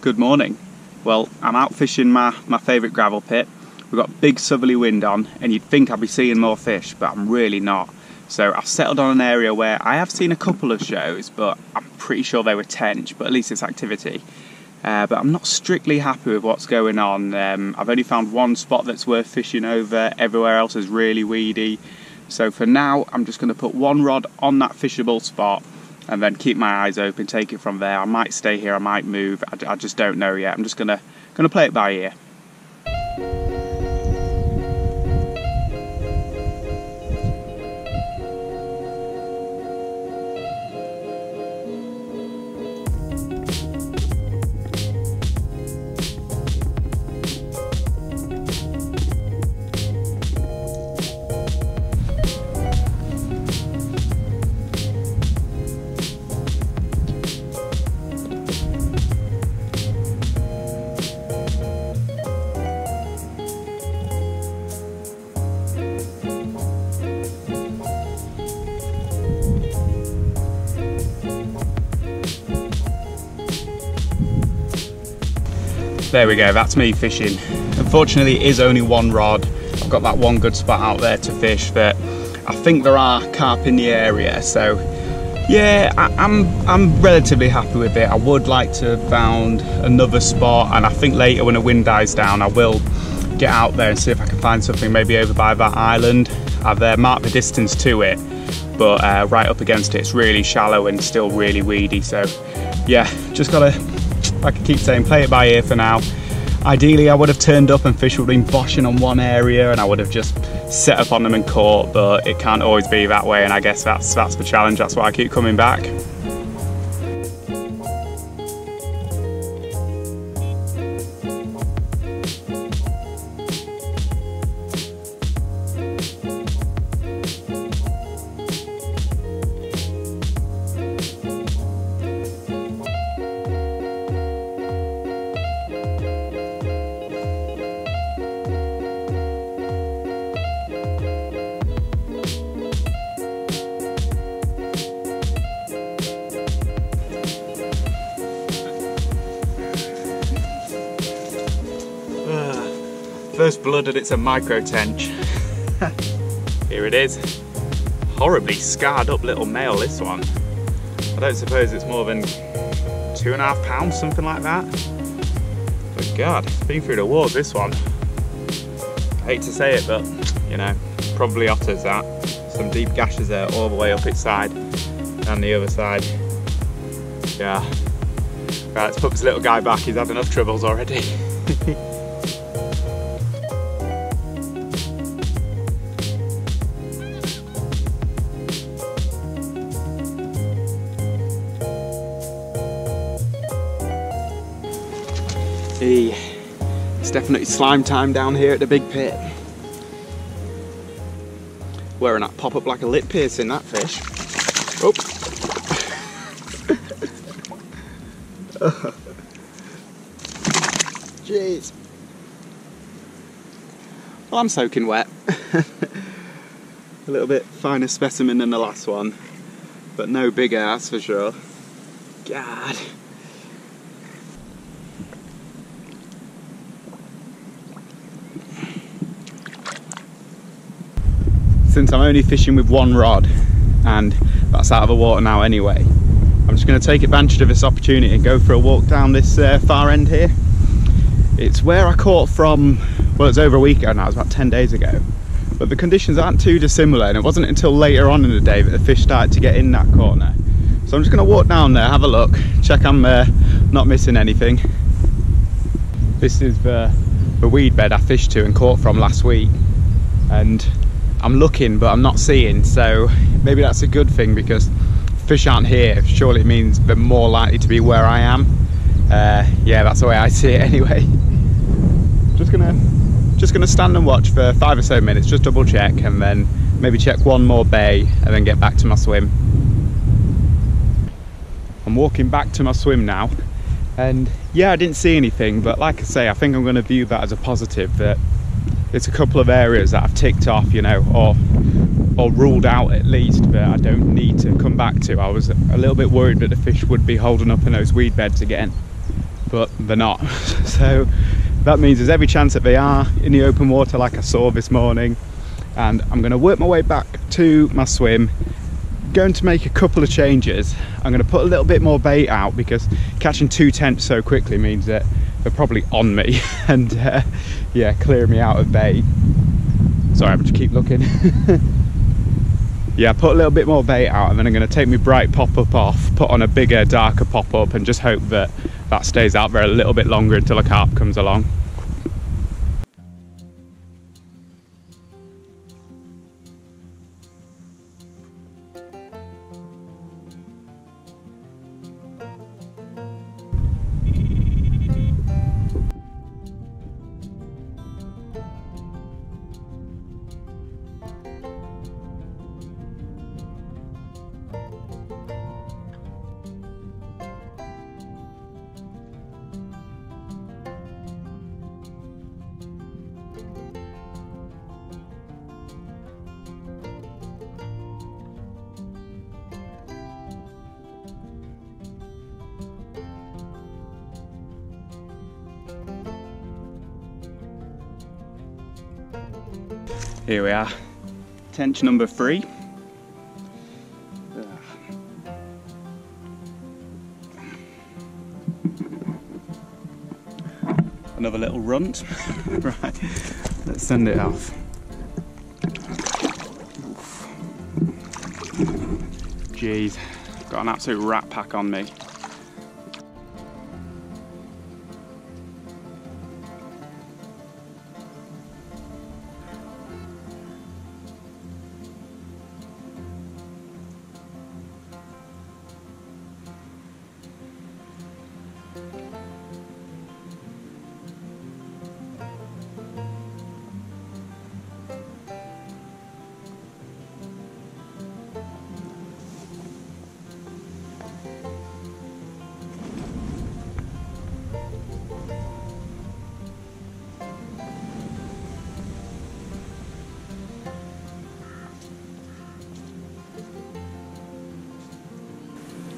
Good morning. Well, I'm out fishing my favourite gravel pit. We've got big southerly wind on and you'd think I'd be seeing more fish, but I'm really not. So I've settled on an area where I have seen a couple of shows, but I'm pretty sure they were tench, but at least it's activity. But I'm not strictly happy with what's going on. I've only found one spot that's worth fishing over, everywhere else is really weedy. So for now, I'm just going to put one rod on that fishable spot and then keep my eyes open, take it from there. I might stay here, I might move, I just don't know yet. I'm just gonna play it by ear. There we go, that's me fishing. Unfortunately it is only one rod. I've got that one good spot out there to fish, but I think there are carp in the area, so yeah, I'm relatively happy with it. I would like to have found another spot, and I think later when the wind dies down I will get out there and see if I can find something maybe over by that island. I've marked the distance to it, but right up against it, it's really shallow and still really weedy, so yeah, just gotta, like I keep saying, play it by ear for now. Ideally I would have turned up and fish would have been boshing on one area and I would have just set up on them and caught, but it can't always be that way, and I guess that's the challenge. That's why I keep coming back. First blooded, it's a micro tench. Here it is. Horribly scarred up little male, this one. I don't suppose it's more than 2.5 pounds, something like that. But God, it's been through the wars, this one. I hate to say it, but you know, probably otters that. Some deep gashes there all the way up its side and the other side. Yeah. Right, let's put this little guy back, he's had enough troubles already. Hey, it's definitely slime time down here at the big pit. Wearing that pop up like a lip piercing, that fish. Oh. Jeez. Well, I'm soaking wet. A little bit finer specimen than the last one, but no bigger, that's for sure. God. Since I'm only fishing with one rod and that's out of the water now anyway, I'm just going to take advantage of this opportunity and go for a walk down this far end here. It's where I caught from, well, it's over a week ago now, it was about 10 days ago, but the conditions aren't too dissimilar, and it wasn't until later on in the day that the fish started to get in that corner. So I'm just going to walk down there, have a look, check I'm not missing anything. This is the weed bed I fished to and caught from last week, and I'm looking but I'm not seeing, so maybe that's a good thing, because fish aren't here, surely it means they're more likely to be where I am. Yeah, that's the way I see it anyway. Just gonna stand and watch for 5 or so minutes, just double check, and then maybe check one more bay and then get back to my swim. I'm walking back to my swim now, and yeah, I didn't see anything, but like I say, I think I'm going to view that as a positive, that it's a couple of areas that I've ticked off, you know, or ruled out at least, but I don't need to come back to. I was a little bit worried that the fish would be holding up in those weed beds again. but they're not. So that means there's every chance that they are in the open water like I saw this morning. And I'm going to work my way back to my swim, going to make a couple of changes. I'm going to put a little bit more bait out because catching 2 tench so quickly means that they're probably on me and yeah, clearing me out of bait. Sorry, I'm just keep looking. Yeah, put a little bit more bait out, and then I'm going to take my bright pop-up off, put on a bigger, darker pop-up, and just hope that that stays out there a little bit longer until a carp comes along. Here we are, tench number 3. Another little runt. Right, let's send it off. Jeez, got an absolute rat pack on me.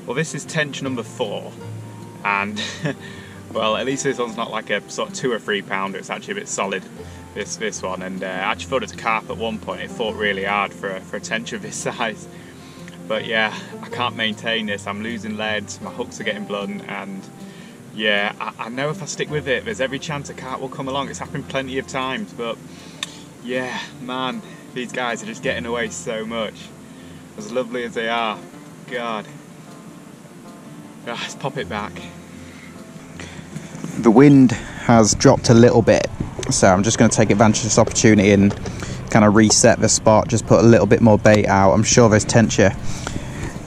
Well, this is tench number 4, and well, at least this one's not like a sort of 2 or 3 pounder. It's actually a bit solid, this one, and I actually thought it was a carp at one point. It fought really hard for a tench of this size, but yeah, I can't maintain this. I'm losing lead, my hooks are getting blunt, and yeah, I know if I stick with it, there's every chance a carp will come along. It's happened plenty of times, but yeah, man, these guys are just getting away so much. As lovely as they are, God. Let's pop it back. The wind has dropped a little bit, so I'm just going to take advantage of this opportunity and kind of reset the spot, just put a little bit more bait out. I'm sure those tench are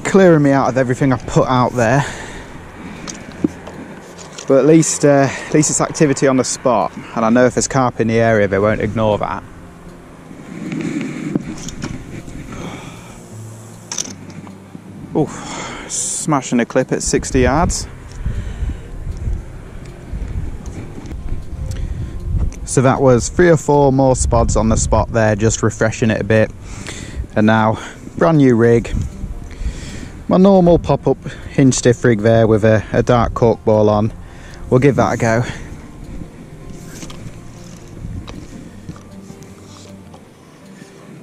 clearing me out of everything I've put out there, but at least it's activity on the spot, and I know if there's carp in the area they won't ignore that. Oof. Smashing a clip at 60 yards. So that was 3 or 4 more spots on the spot there, just refreshing it a bit. And now, brand new rig. My normal pop-up hinge stiff rig there with a dark cork ball on. We'll give that a go.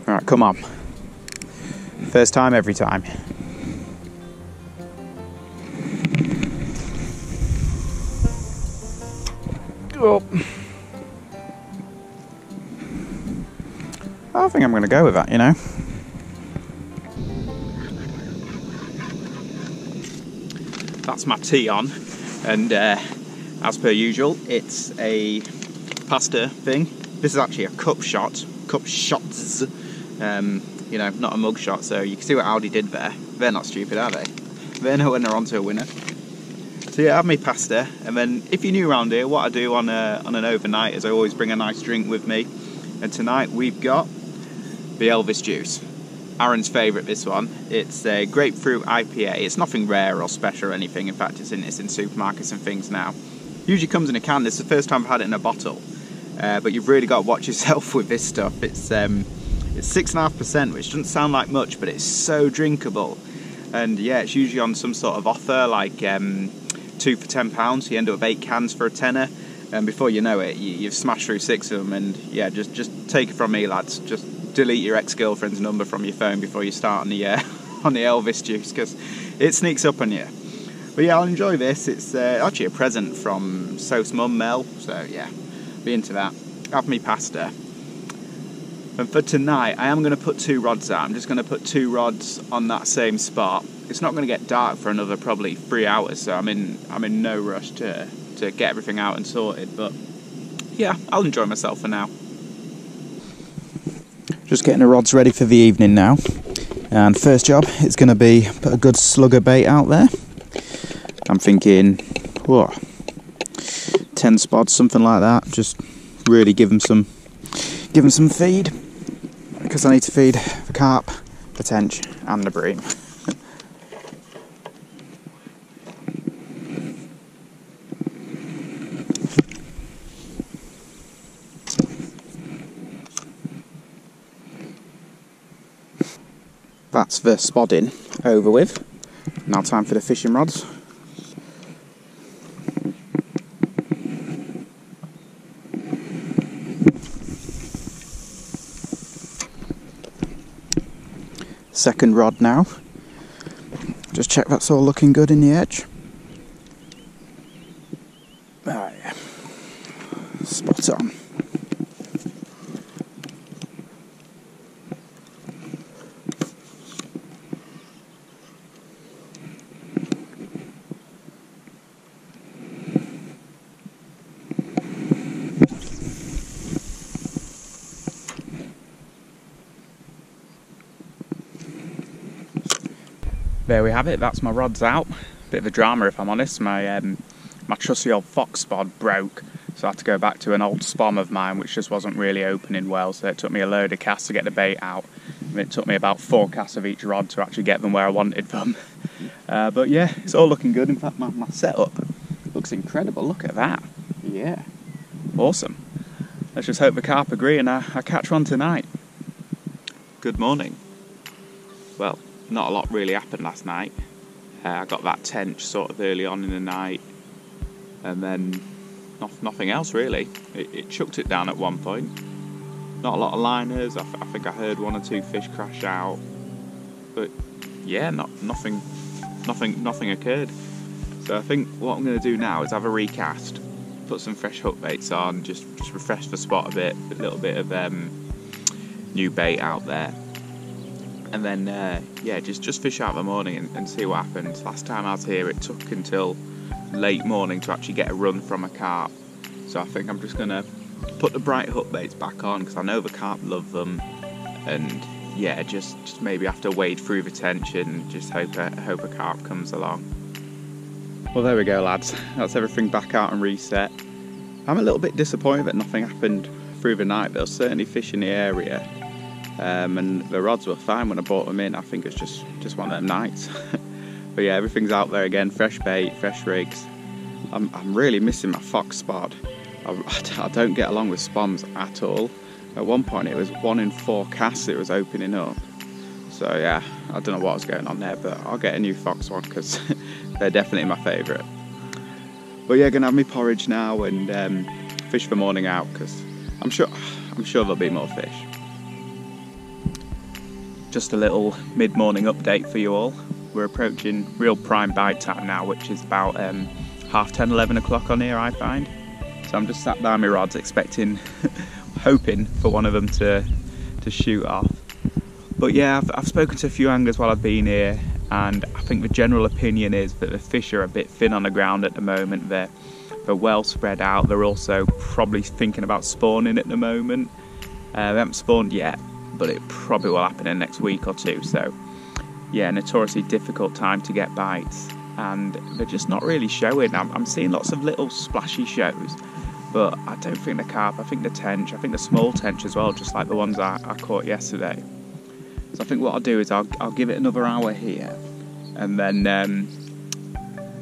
Alright, come on. First time, every time. Oh. I think I'm going to go with that, you know. That's my tea on, and as per usual, it's a pasta thing. This is actually a cup shots, you know, not a mug shot. So you can see what Audi did there. They're not stupid, are they? They know when they're onto a winner. So yeah, I have my pasta, and then if you're new around here, what I do on an overnight is I always bring a nice drink with me. And tonight we've got the Elvis juice. Aaron's favourite, this one. It's a grapefruit IPA. It's nothing rare or special or anything. In fact, it's in supermarkets and things now. Usually comes in a can. This is the first time I've had it in a bottle. But you've really got to watch yourself with this stuff. It's 6.5%, which doesn't sound like much, but it's so drinkable. And yeah, it's usually on some sort of offer, like 2 for £10, you end up with 8 cans for a tenner, and before you know it, you've smashed through 6 of them. And yeah, just take it from me, lads, just delete your ex-girlfriend's number from your phone before you start on the on the Elvis juice, because it sneaks up on you. But yeah, I'll enjoy this. It's actually a present from Sof's mum, Mel, so yeah, be into that. Have me pasta. And for tonight, I am going to put 2 rods out. I'm just going to put 2 rods on that same spot. It's not going to get dark for another probably 3 hours, so I'm in no rush to get everything out and sorted. But yeah, I'll enjoy myself for now. Just getting the rods ready for the evening now. And first job is going to be put a good slug of bait out there. I'm thinking, whoa, 10 spots, something like that. Just really give them some feed, because I need to feed the carp, the tench and the bream. That's the spodding over with. Now time for the fishing rods. Second rod now. Just check that's all looking good in the edge. Oh yeah. Spot on. There we have it, that's my rods out. Bit of a drama if I'm honest, my trusty old fox spod broke, so I had to go back to an old spom of mine which just wasn't really opening well, so it took me a load of casts to get the bait out. And it took me about 4 casts of each rod to actually get them where I wanted them. But yeah, it's all looking good. In fact, my setup looks incredible, look at that. Yeah, awesome. Let's just hope the carp agree and I catch one tonight. Good morning. Well, not a lot really happened last night. I got that tench sort of early on in the night, and then nothing else really. It chucked it down at one point. Not a lot of liners. I think I heard 1 or 2 fish crash out, but yeah, nothing occurred. So I think what I'm going to do now is have a recast, put some fresh hook baits on, just refresh the spot a bit, a little bit of new bait out there. And then, yeah, just fish out in the morning and see what happens. Last time I was here, it took until late morning to actually get a run from a carp. So I think I'm just going to put the bright hook baits back on, because I know the carp love them. And yeah, just maybe have to wade through the tension and just hope a carp comes along. Well, there we go, lads. That's everything back out and reset. I'm a little bit disappointed that nothing happened through the night. There was certainly fish in the area. And the rods were fine when I brought them in. I think it's just one of them nights. But yeah, everything's out there again, fresh bait, fresh rigs. I'm really missing my fox spot. I don't get along with spoms at all. At one point it was 1 in 4 casts it was opening up. So yeah, I don't know what was going on there, but I'll get a new fox one, because they're definitely my favourite. But yeah, gonna have me porridge now and fish the morning out, because I'm sure there'll be more fish. Just a little mid-morning update for you all. We're approaching real prime bite time now, which is about 10:30, 11 o'clock on here, I find. So I'm just sat by my rods expecting, hoping for one of them to shoot off. But yeah, I've spoken to a few anglers while I've been here, and I think the general opinion is that the fish are a bit thin on the ground at the moment. They're well spread out. They're also probably thinking about spawning at the moment. They haven't spawned yet, but it probably will happen in the next week or 2. So yeah, notoriously difficult time to get bites, and they're just not really showing. I'm seeing lots of little splashy shows, but I don't think the carp. I think the tench, I think the small tench as well, just like the ones I caught yesterday. So I think what I'll do is I'll give it another hour here, and then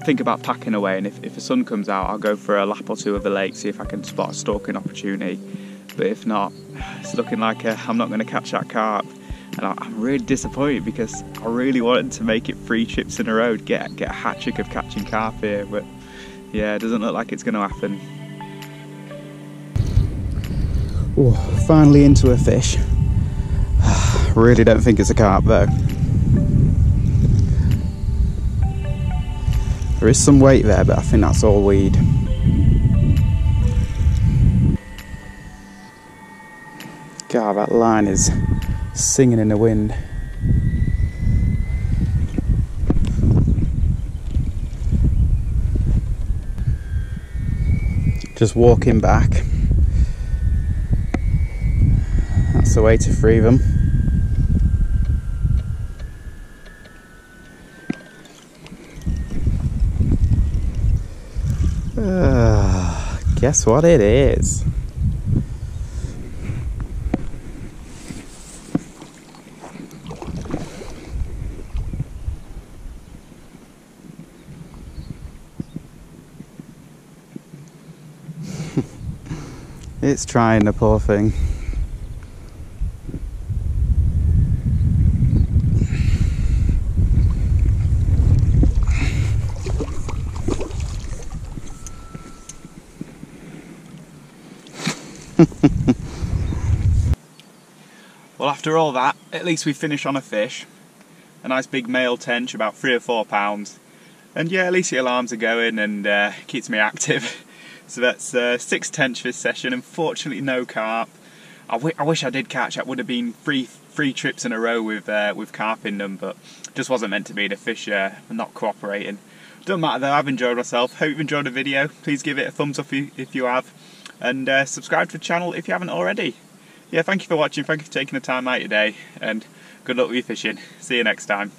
think about packing away, and if the sun comes out, I'll go for a lap or 2 of the lake, see if I can spot a stalking opportunity. But if not, it's looking like I'm not going to catch that carp. And I'm really disappointed, because I really wanted to make it 3 trips in a row, get a hat trick of catching carp here, but Yeah, it doesn't look like it's going to happen. Oh, finally into a fish. Really don't think it's a carp though. There is some weight there, but I think that's all weed. God, that line is singing in the wind. Just walking back. That's the way to free them. Guess what it is? It's trying, the poor thing. Well, after all that, at least we finished on a fish. A nice big male tench, about 3 or 4 pounds. And yeah, at least the alarms are going and keeps me active. So that's 6 tench this session. Unfortunately, no carp. I wish I did catch. That would have been three trips in a row with carp in them, but just wasn't meant to be. The fish are not cooperating. Doesn't matter though. I've enjoyed myself. Hope you've enjoyed the video. Please give it a thumbs up if you have, and subscribe to the channel if you haven't already. Yeah, thank you for watching. Thank you for taking the time out today, and good luck with your fishing. See you next time.